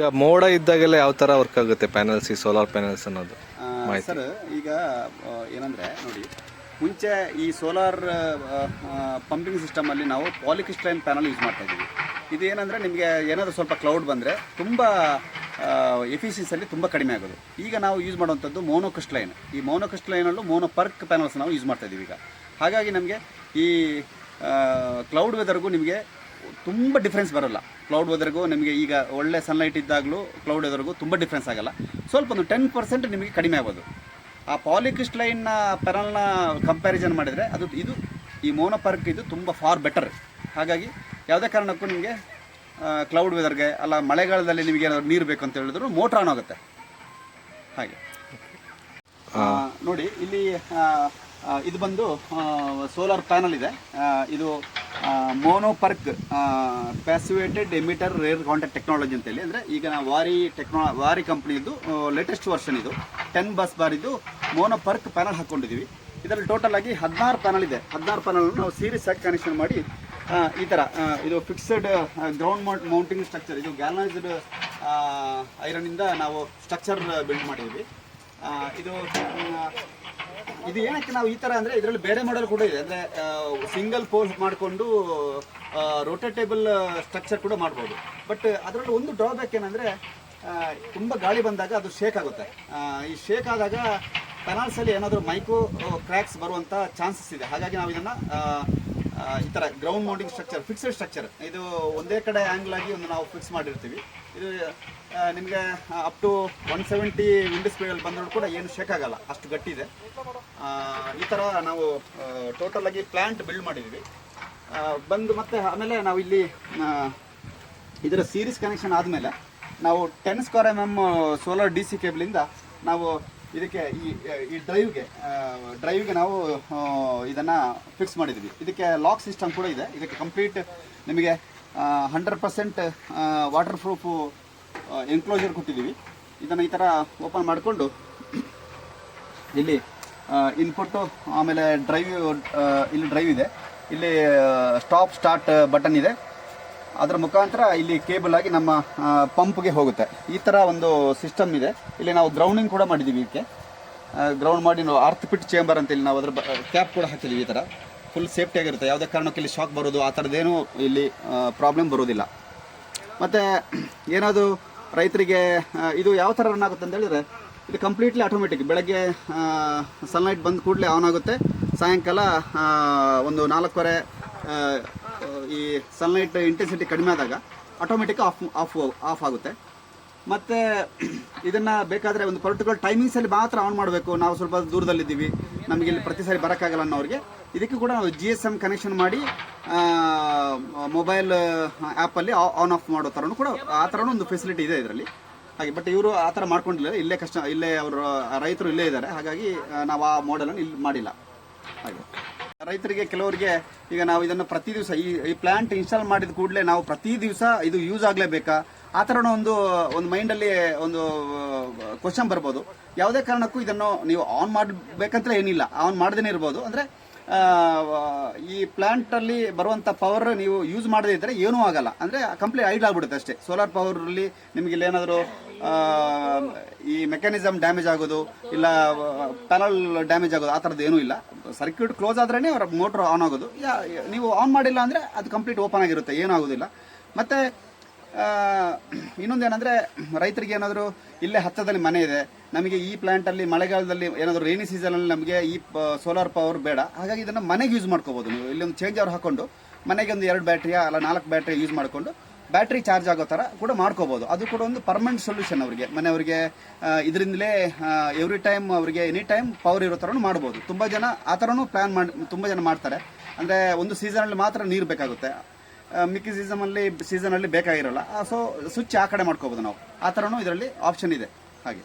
ಈಗ ಮೋಡ ಇದ್ದಾಗೆಲ್ಲ ಯಾವ ಥರ ವರ್ಕ್ ಆಗುತ್ತೆ ಪ್ಯಾನಲ್ಸ್, ಈ ಸೋಲಾರ್ ಪ್ಯಾನಲ್ಸ್ ಅನ್ನೋದು ಸರ್ ಈಗ ಏನಂದರೆ ನೋಡಿ, ಮುಂಚೆ ಈ ಸೋಲಾರ್ ಪಂಪಿಂಗ್ ಸಿಸ್ಟಮಲ್ಲಿ ನಾವು ಪಾಲಿಕ್ರಿಸ್ಟಲೈನ್ ಪ್ಯಾನಲ್ ಯೂಸ್ ಮಾಡ್ತಾ ಇದ್ದೀವಿ. ಇದು ಏನಂದರೆ ನಿಮಗೆ ಏನಾದರೂ ಸ್ವಲ್ಪ ಕ್ಲೌಡ್ ಬಂದರೆ ತುಂಬ ಎಫಿಷಿಯನ್ಸಿಯಲ್ಲಿ ತುಂಬ ಕಡಿಮೆ ಆಗೋದು. ಈಗ ನಾವು ಯೂಸ್ ಮಾಡುವಂಥದ್ದು ಮೋನೋಕ್ರಿಸ್ಟಲೈನ್. ಈ ಮೋನೋಕ್ರಿಸ್ಟಲೈನಲ್ಲೂ ಮೋನೋಪರ್ಕ್ ಪ್ಯಾನಲ್ಸ್ ನಾವು ಯೂಸ್ ಮಾಡ್ತಾ ಇದ್ದೀವಿ ಈಗ. ಹಾಗಾಗಿ ನಮಗೆ ಈ ಕ್ಲೌಡ್ ವೆದರ್ಗೂ ನಿಮಗೆ ತುಂಬ ಡಿಫ್ರೆನ್ಸ್ ಬರೋಲ್ಲ. ಕ್ಲೌಡ್ ವೆದರ್ಗೂ ನಿಮಗೆ ಈಗ ಒಳ್ಳೆ ಸನ್ಲೈಟ್ ಇದ್ದಾಗಲೂ ಕ್ಲೌಡ್ ವೆದರ್ಗೂ ತುಂಬ ಡಿಫ್ರೆನ್ಸ್ ಆಗೋಲ್ಲ. ಸ್ವಲ್ಪ ಒಂದು 10% ನಿಮಗೆ ಕಡಿಮೆ ಆಗೋದು. ಆ ಪಾಲಿಕ್ರಿಸ್ಟಲೈನ್ನ ಪ್ಯಾನಲ್ನ ಕಂಪ್ಯಾರಿಸನ್ ಮಾಡಿದರೆ ಇದು ಈ ಮೋನೋಪರ್ಕ್ ಇದು ತುಂಬ ಫಾರ್ ಬೆಟರ್. ಹಾಗಾಗಿ ಯಾವುದೇ ಕಾರಣಕ್ಕೂ ನಿಮಗೆ ಕ್ಲೌಡ್ ವೆದರ್ಗೆ ಅಲ್ಲ ಮಳೆಗಾಲದಲ್ಲಿ ನಿಮಗೆ ಏನಾದರೂ ನೀರು ಬೇಕು ಅಂತ ಹೇಳಿದ್ರು ಮೋಟ್ರ್ ಆನ್ ಆಗುತ್ತೆ. ಹಾಗೆ ನೋಡಿ ಇಲ್ಲಿ ಇದು ಬಂದು ಸೋಲಾರ್ ಪ್ಯಾನಲ್ ಇದೆ. ಇದು ಮೋನೋಪರ್ಕ್ ಪ್ಯಾಸಿವೇಟೆಡ್ ಎಮಿಟರ್ ರೇರ್ ಕಾಂಟ್ಯಾಕ್ಟ್ ಟೆಕ್ನಾಲಜಿ ಅಂತೇಳಿ, ಅಂದರೆ ಈಗ ನಾವು ವಾರಿ ಕಂಪ್ನಿದು ಲೇಟೆಸ್ಟ್ ವರ್ಷನ್ ಇದು 10 ಬಸ್ ಬಾರಿದ್ದು ಮೋನೋಪರ್ಕ್ ಪ್ಯಾನಲ್ ಹಾಕ್ಕೊಂಡಿದ್ದೀವಿ. ಇದರಲ್ಲಿ ಟೋಟಲ್ ಆಗಿ 16 ಪ್ಯಾನಲ್ ಇದೆ. 16 ಪ್ಯಾನಲ್ ನಾವು ಸೀರೀಸ್ ಆಗಿ ಕನೆಕ್ಷನ್ ಮಾಡಿ ಈ ಥರ ಇದು ಫಿಕ್ಸ್ಡ್ ಗ್ರೌಂಡ್ ಮೌಂಟಿಂಗ್ ಸ್ಟ್ರಕ್ಚರ್, ಇದು ಗ್ಯಾಲ್ವನೈಸ್ಡ್ ಐರನ್ನಿಂದ ನಾವು ಸ್ಟ್ರಕ್ಚರ್ ಬಿಲ್ಡ್ ಮಾಡಿದ್ದೀವಿ. ಇದು ಏನಕ್ಕೆ ನಾವು ಈ ಥರ ಅಂದರೆ ಇದರಲ್ಲಿ ಬೇರೆ ಮಾಡೆಲ್ ಕೂಡ ಇದೆ. ಅಂದರೆ ಸಿಂಗಲ್ ಪೋಲ್ ಮಾಡಿಕೊಂಡು ರೋಟೇಟೇಬಲ್ ಸ್ಟ್ರಕ್ಚರ್ ಕೂಡ ಮಾಡ್ಬೋದು. ಬಟ್ ಅದರಲ್ಲಿ ಒಂದು ಡ್ರಾಬ್ಯಾಕ್ ಏನಂದರೆ ತುಂಬ ಗಾಳಿ ಬಂದಾಗ ಅದು ಶೇಕ್ ಆಗುತ್ತೆ. ಈ ಶೇಕ್ ಆದಾಗ ಪೆನಾಲ್ಸಲ್ಲಿ ಏನಾದರೂ ಮೈಕ್ರೋ ಕ್ರ್ಯಾಕ್ಸ್ ಬರುವಂಥ ಚಾನ್ಸಸ್ ಇದೆ. ಹಾಗಾಗಿ ನಾವು ಇದನ್ನು ಈ ಥರ ground mounting structure, fixed structure, ಇದು ಒಂದೇ ಕಡೆ ಆ್ಯಂಗಲ್ ಆಗಿ ಒಂದು ನಾವು ಫಿಕ್ಸ್ ಮಾಡಿರ್ತೀವಿ. ಇದು ನಿಮಗೆ ಅಪ್ ಟು 170 ವಿಂಡ್ ಸ್ಪೀಡಲ್ಲಿ ಬಂದರೂ ಕೂಡ ಏನು ಶೇಕ್ ಆಗಲ್ಲ, ಅಷ್ಟು ಗಟ್ಟಿ ಇದೆ. ಈ ಥರ ನಾವು ಟೋಟಲ್ ಆಗಿ ಪ್ಲ್ಯಾಂಟ್ ಬಿಲ್ಡ್ ಮಾಡಿದ್ವಿ. ಬಂದು ಮತ್ತೆ ಆಮೇಲೆ ನಾವು ಇಲ್ಲಿ ಇದರ ಸೀರೀಸ್ ಕನೆಕ್ಷನ್ ಆದಮೇಲೆ ನಾವು 10 ಸ್ಕ್ವೇರ್ mm ಸೋಲಾರ್ DC ಕೇಬಲಿಂದ ನಾವು ಇದಕ್ಕೆ ಈ ಡ್ರೈವ್ಗೆ ನಾವು ಇದನ್ನು ಫಿಕ್ಸ್ ಮಾಡಿದ್ವಿ. ಇದಕ್ಕೆ ಲಾಕ್ ಸಿಸ್ಟಮ್ ಕೂಡ ಇದೆ. ಇದಕ್ಕೆ ಕಂಪ್ಲೀಟ್ ನಿಮಗೆ 100% ವಾಟರ್ ಪ್ರೂಫು ಎನ್ಕ್ಲೋಜರ್ ಕೊಟ್ಟಿದ್ದೀವಿ. ಇದನ್ನು ಈ ಥರ ಓಪನ್ ಮಾಡಿಕೊಂಡು ಇಲ್ಲಿ ಇನ್ಪುಟ್ಟು, ಆಮೇಲೆ ಇಲ್ಲಿ ಡ್ರೈವ್ ಇದೆ, ಇಲ್ಲಿ ಸ್ಟಾಪ್ ಸ್ಟಾರ್ಟ್ ಬಟನ್ ಇದೆ. ಅದರ ಮುಖಾಂತರ ಇಲ್ಲಿ ಕೇಬಲ್ ಆಗಿ ನಮ್ಮ ಪಂಪ್ಗೆ ಹೋಗುತ್ತೆ. ಈ ಥರ ಒಂದು ಸಿಸ್ಟಮ್ ಇದೆ. ಇಲ್ಲಿ ನಾವು ಗ್ರೌಂಡಿಂಗ್ ಕೂಡ ಮಾಡಿದ್ದೀವಿ. ಇದಕ್ಕೆ ಗ್ರೌಂಡ್ ಮಾಡಿ ನಾವು ಅರ್ತ್ ಪಿಟ್ ಚೇಂಬರ್ ಅಂತೇಳಿ ನಾವು ಅದರ ಕ್ಯಾಪ್ ಕೂಡ ಹಾಕಿದ್ದೀವಿ. ಈ ಥರ ಫುಲ್ ಸೇಫ್ಟಿಯಾಗಿರುತ್ತೆ. ಯಾವುದೇ ಕಾರಣಕ್ಕೆ ಇಲ್ಲಿ ಶಾಕ್ ಬರೋದು ಆ ಥರದ್ದೇನೂ ಇಲ್ಲಿ ಪ್ರಾಬ್ಲಮ್ ಬರೋದಿಲ್ಲ. ಮತ್ತು ಏನಾದರೂ ರೈತರಿಗೆ ಇದು ಯಾವ ಥರ ರನ್ ಆಗುತ್ತೆ ಅಂತ ಹೇಳಿದ್ರೆ, ಇದು ಕಂಪ್ಲೀಟ್ಲಿ ಆಟೋಮೆಟಿಕ್. ಬೆಳಗ್ಗೆ ಸನ್ಲೈಟ್ ಬಂದ ಕೂಡಲೇ ಆನ್ ಆಗುತ್ತೆ. ಸಾಯಂಕಾಲ ಒಂದು 4:15 ಈ ಸನ್ಲೈಟ್ ಇಂಟೆನ್ಸಿಟಿ ಕಡಿಮೆ ಆದಾಗ ಆಟೋಮೆಟಿಕ್ ಆಫ್ ಆಗುತ್ತೆ. ಮತ್ತು ಇದನ್ನು ಬೇಕಾದರೆ ಒಂದು ಪರ್ಟಿಕ್ಯುಲರ್ ಟೈಮಿಂಗ್ಸಲ್ಲಿ ಮಾತ್ರ ಆನ್ ಮಾಡಬೇಕು. ನಾವು ಸ್ವಲ್ಪ ದೂರದಲ್ಲಿದ್ದೀವಿ, ನಮಗೆ ಇಲ್ಲಿ ಪ್ರತಿ ಸಾರಿ ಬರೋಕ್ಕಾಗಲ್ಲ ಅನ್ನೋರಿಗೆ ಇದಕ್ಕೆ ಕೂಡ ನಾವು GSM ಕನೆಕ್ಷನ್ ಮಾಡಿ ಮೊಬೈಲ್ ಆ್ಯಪಲ್ಲಿ ಆನ್ ಆಫ್ ಮಾಡೋ ಥರನೂ ಕೂಡ ಆ ಥರನೂ ಒಂದು ಫೆಸಿಲಿಟಿ ಇದೆ ಇದರಲ್ಲಿ. ಹಾಗೆ ಬಟ್ ಇವರು ಆ ಥರ ಮಾಡ್ಕೊಂಡಿಲ್ಲ. ಇಲ್ಲೇ ಅವರು ರೈತರು ಇಲ್ಲೇ ಇದ್ದಾರೆ. ಹಾಗಾಗಿ ನಾವು ಆ ಮಾಡೆಲನ್ನು ಇಲ್ಲಿ ಮಾಡಿಲ್ಲ. ಹಾಗೆ ರೈತರಿಗೆ ಕೆಲವರಿಗೆ ಈಗ ನಾವು ಇದನ್ನು ಪ್ರತಿ ದಿವಸ ಈ ಪ್ಲಾಂಟ್ ಇನ್ಸ್ಟಾಲ್ ಮಾಡಿದ ಕೂಡಲೇ ನಾವು ಪ್ರತಿ ದಿವಸ ಇದು ಯೂಸ್ ಆಗಲೇಬೇಕಾ ಆ ಥರ ಒಂದು ಮೈಂಡಲ್ಲಿ ಒಂದು ಕ್ವಶನ್ ಬರ್ಬೋದು. ಯಾವುದೇ ಕಾರಣಕ್ಕೂ ಇದನ್ನು ನೀವು ಆನ್ ಮಾಡಬೇಕಂತ ಏನಿಲ್ಲ, ಆನ್ ಮಾಡದೇ ಇರ್ಬೋದು. ಅಂದರೆ ಈ ಪ್ಲಾಂಟಲ್ಲಿ ಬರುವಂಥ ಪವರ್ ನೀವು ಯೂಸ್ ಮಾಡದೇ ಇದ್ದರೆ ಏನೂ ಆಗಲ್ಲ. ಅಂದರೆ ಕಂಪ್ಲೀಟ್ ಐಡ್ ಆಗಿಬಿಡುತ್ತೆ ಅಷ್ಟೇ. ಸೋಲಾರ್ ಪವರಲ್ಲಿ ನಿಮಗೆ ಇಲ್ಲೇನಾದರೂ ಈ ಮೆಕ್ಯಾನಿಸಮ್ ಡ್ಯಾಮೇಜ್ ಆಗೋದು ಇಲ್ಲ ಪ್ಯಾನಲ್ ಡ್ಯಾಮೇಜ್ ಆಗೋದು ಆ ಥರದ್ದು ಏನೂ ಇಲ್ಲ. ಸರ್ಕ್ಯೂಟ್ ಕ್ಲೋಸ್ ಆದ್ರೇ ಅವರ ಮೋಟ್ರ್ ಆನ್ ಆಗೋದು. ನೀವು ಆನ್ ಮಾಡಿಲ್ಲ ಅಂದರೆ ಅದು ಕಂಪ್ಲೀಟ್ ಓಪನ್ ಆಗಿರುತ್ತೆ, ಏನೂ ಆಗೋದಿಲ್ಲ. ಮತ್ತು ಇನ್ನೊಂದೇನೆಂದರೆ ರೈತರಿಗೆ ಏನಾದರೂ ಇಲ್ಲೇ ಹತ್ತಿರದಲ್ಲಿ ಮನೆ ಇದೆ, ನಮಗೆ ಈ ಪ್ಲಾಂಟಲ್ಲಿ ಮಳೆಗಾಲದಲ್ಲಿ ಏನಾದರೂ ರೈನಿ ಸೀಸನಲ್ಲಿ ನಮಗೆ ಈ ಸೋಲಾರ್ ಪವರ್ ಬೇಡ, ಹಾಗಾಗಿ ಇದನ್ನು ಮನೆಗೆ ಯೂಸ್ ಮಾಡ್ಕೋಬೋದು. ನೀವು ಇಲ್ಲೊಂದು ಚೇಂಜ್ ಅವ್ರು ಹಾಕ್ಕೊಂಡು ಮನೆಗೆ ಒಂದು 2 ಬ್ಯಾಟ್ರಿಯ ಅಲ್ಲ 4 ಬ್ಯಾಟ್ರಿ ಯೂಸ್ ಮಾಡಿಕೊಂಡು ಬ್ಯಾಟ್ರಿ ಚಾರ್ಜ್ ಆಗೋ ಥರ ಕೂಡ ಮಾಡ್ಕೋಬೋದು. ಅದು ಕೂಡ ಒಂದು ಪರ್ಮನೆಂಟ್ ಸೊಲ್ಯೂಷನ್ ಅವರಿಗೆ. ಮನೆಯವರಿಗೆ ಇದರಿಂದಲೇ ಎವ್ರಿ ಟೈಮ್ ಅವರಿಗೆ ಎನಿ ಟೈಮ್ ಪವರ್ ಇರೋ ಥರನೂ ಮಾಡ್ಬೋದು. ತುಂಬ ಜನ ಆ ಥರನೂ ತುಂಬ ಜನ ಮಾಡ್ತಾರೆ. ಅಂದರೆ ಒಂದು ಸೀಸನಲ್ಲಿ ಮಾತ್ರ ನೀರು ಬೇಕಾಗುತ್ತೆ, ಮಿಕ್ಕಿ ಸೀಸನಲ್ಲಿ ಬೇಕಾಗಿರೋಲ್ಲ. ಸೊ ಸ್ವಿಚ್ ಆ ಕಡೆ ಮಾಡ್ಕೋಬೋದು ನಾವು. ಆ ಥರನೂ ಇದರಲ್ಲಿ ಆಪ್ಷನ್ ಇದೆ. ಹಾಗೆ